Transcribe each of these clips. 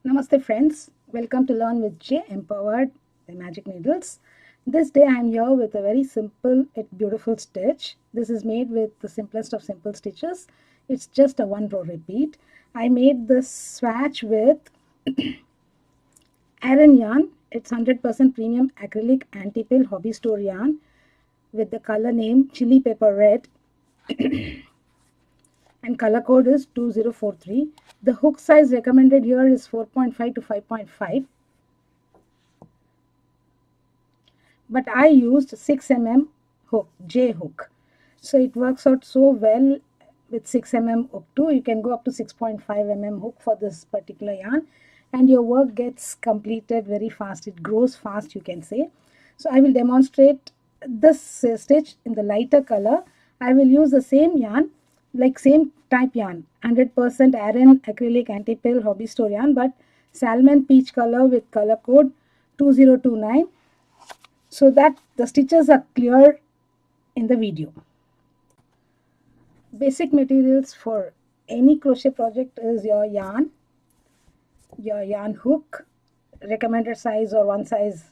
Namaste friends, welcome to Learn with J, empowered by Magic Needles. This day I am here with a very simple yet beautiful stitch. This is made with the simplest of simple stitches. It's just a one row repeat. I made this swatch with Aran yarn. It's 100% premium acrylic anti-pill hobby store yarn with the color name Chili Pepper Red. And color code is 2043. The hook size recommended here is 4.5 to 5.5, but I used 6mm hook, J hook, so it works out so well with 6mm hook too. You can go up to 6.5mm hook for this particular yarn and your work gets completed very fast. It grows fast, you can say. So I will demonstrate this stitch in the lighter color. I will use the same yarn, like same type yarn, 100% Aran acrylic anti-pill hobby store yarn, but salmon peach color with color code 2029, so that the stitches are clear in the video. Basic materials for any crochet project is your yarn hook, recommended size or one size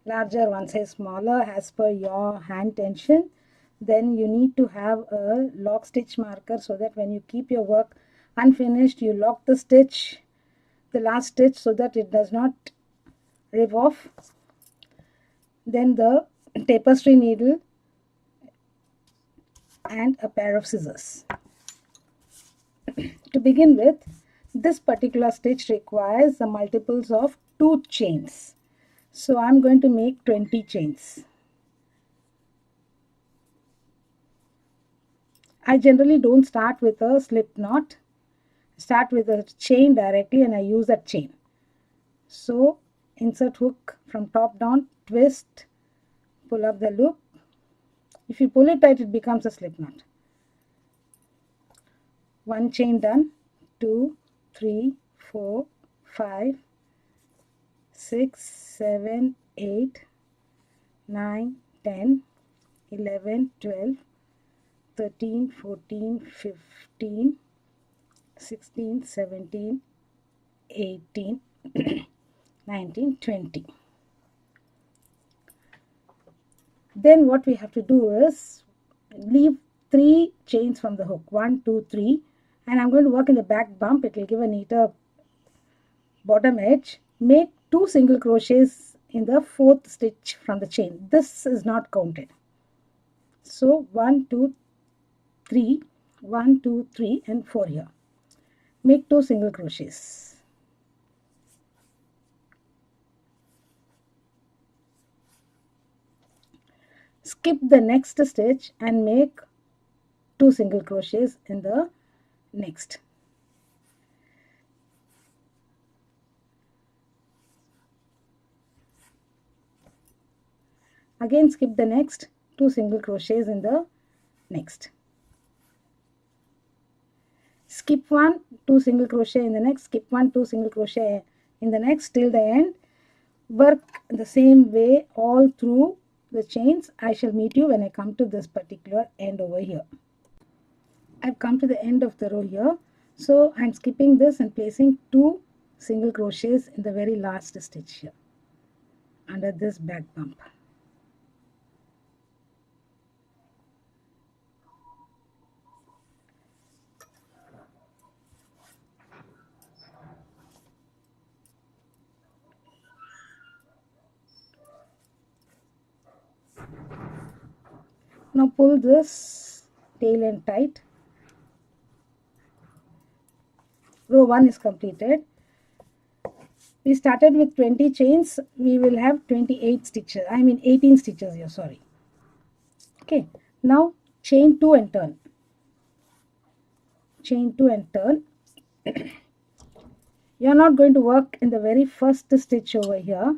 larger, one size smaller as per your hand tension. Then you need to have a lock stitch marker so that when you keep your work unfinished, you lock the stitch, the last stitch, so that it does not rip off. Then the tapestry needle and a pair of scissors. To begin with, this particular stitch requires the multiples of 2 chains. So I'm going to make 20 chains. I generally don't start with a slip knot. Start with a chain directly and I use that chain. So insert hook from top down, twist, pull up the loop. If you pull it tight, it becomes a slip knot. 1 chain done, 2, 3, 4, 5, 6, 7, 8, 9, 10, 11, 12, 13, 14, 15, 16, 17, 18, 19, 20. Then what we have to do is leave 3 chains from the hook, 1, 2, 3, and I'm going to work in the back bump. It will give a neater bottom edge. Make 2 single crochets in the 4th stitch from the chain. This is not counted. So 1, 2, 3, 1, 2, 3 and 4 here. Make 2 single crochets. Skip the next stitch and make 2 single crochets in the next. Again skip the next, 2 single crochets in the next. Skip 1, 2 single crochet in the next, skip 1, 2 single crochet in the next till the end. Work the same way all through the chains. I shall meet you when I come to this particular end over here. I've come to the end of the row here, so I'm skipping this and placing 2 single crochets in the very last stitch here under this back bump. Now pull this tail end tight. Row 1 is completed. We started with 20 chains. We will have 18 stitches here, sorry. Okay, now chain 2 and turn. Chain 2 and turn. You are not going to work in the very first stitch over here,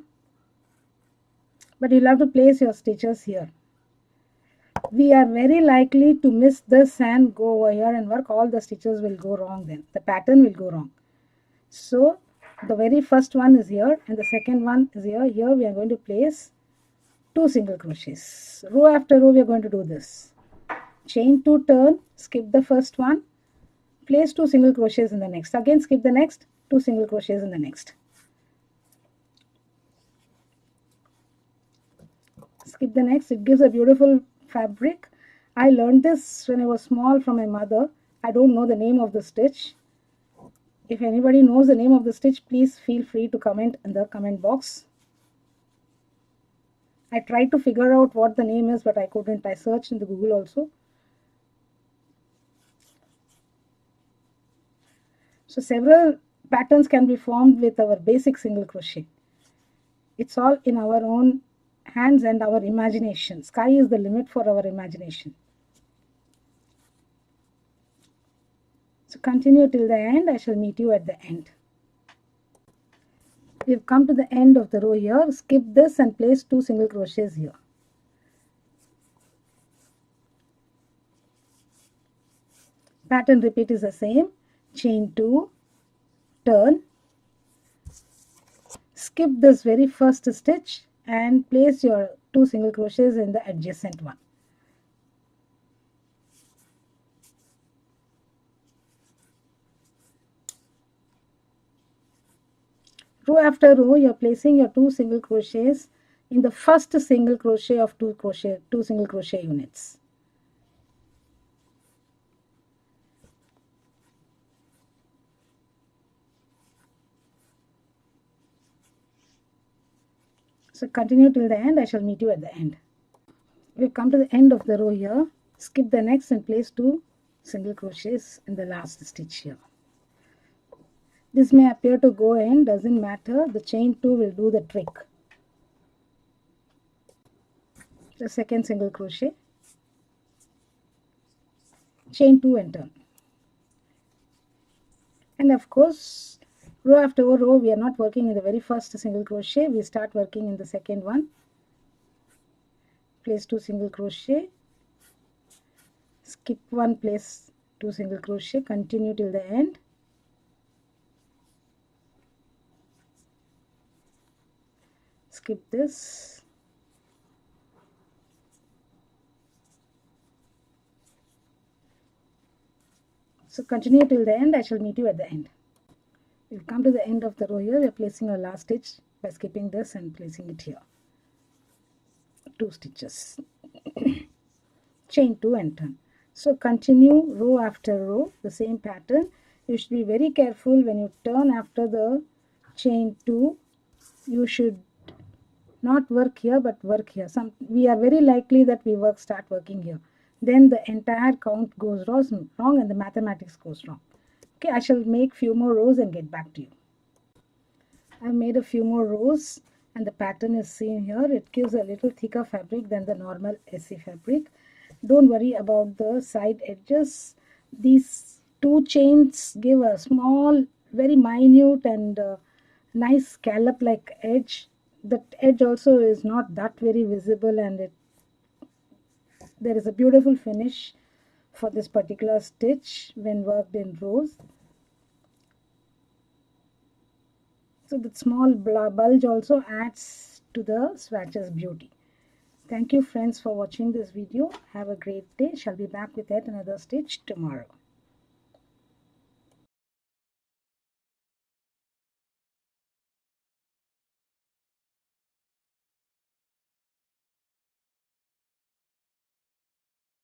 but you'll have to place your stitches here. We are very likely to miss this and go over here and work. All the stitches will go wrong then. The pattern will go wrong. So the very first one is here and the second one is here. Here we are going to place 2 single crochets. Row after row we are going to do this. Chain 2, turn, skip the first one, place 2 single crochets in the next. Again skip the next, 2 single crochets in the next. Skip the next. It gives a beautiful fabric. I learned this when I was small from my mother. I don't know the name of the stitch. If anybody knows the name of the stitch, please feel free to comment in the comment box. I tried to figure out what the name is, but I couldn't. I searched in the Google also. So several patterns can be formed with our basic single crochet. It's all in our own hands and our imagination. Sky is the limit for our imagination. So continue till the end. I shall meet you at the end. We've come to the end of the row here. Skip this and place 2 single crochets here. Pattern repeat is the same. Chain 2, turn, skip this very first stitch and place your 2 single crochets in the adjacent one. Row after row, you are placing your 2 single crochets in the first single crochet of 2 single crochet units. So continue till the end. I shall meet you at the end. We've come to the end of the row here. Skip the next and place 2 single crochets in the last stitch here. This may appear to go in, doesn't matter. The chain 2 will do the trick. The second single crochet, chain 2 and turn. And of course, row after row, we are not working in the very first single crochet. We start working in the second one. Place 2 single crochet, skip one, place 2 single crochet, continue till the end. Skip this. So continue till the end. I shall meet you at the end. We'll come to the end of the row here. We are placing our last stitch by skipping this and placing it here. 2 stitches. Chain 2 and turn. So continue row after row, the same pattern. You should be very careful when you turn after the chain 2. You should not work here but work here. We are very likely that we start working here. Then the entire count goes wrong and the mathematics goes wrong. Okay, I shall make few more rows and get back to you. I've made a few more rows and the pattern is seen here. It gives a little thicker fabric than the normal SC fabric. Don't worry about the side edges. These 2 chains give a small, very minute and nice scallop like edge. The edge also is not that very visible, and there is a beautiful finish for this particular stitch when worked in rows. So the small bulge also adds to the swatch's beauty. Thank you friends for watching this video. Have a great day. Shall be back with yet another stitch tomorrow.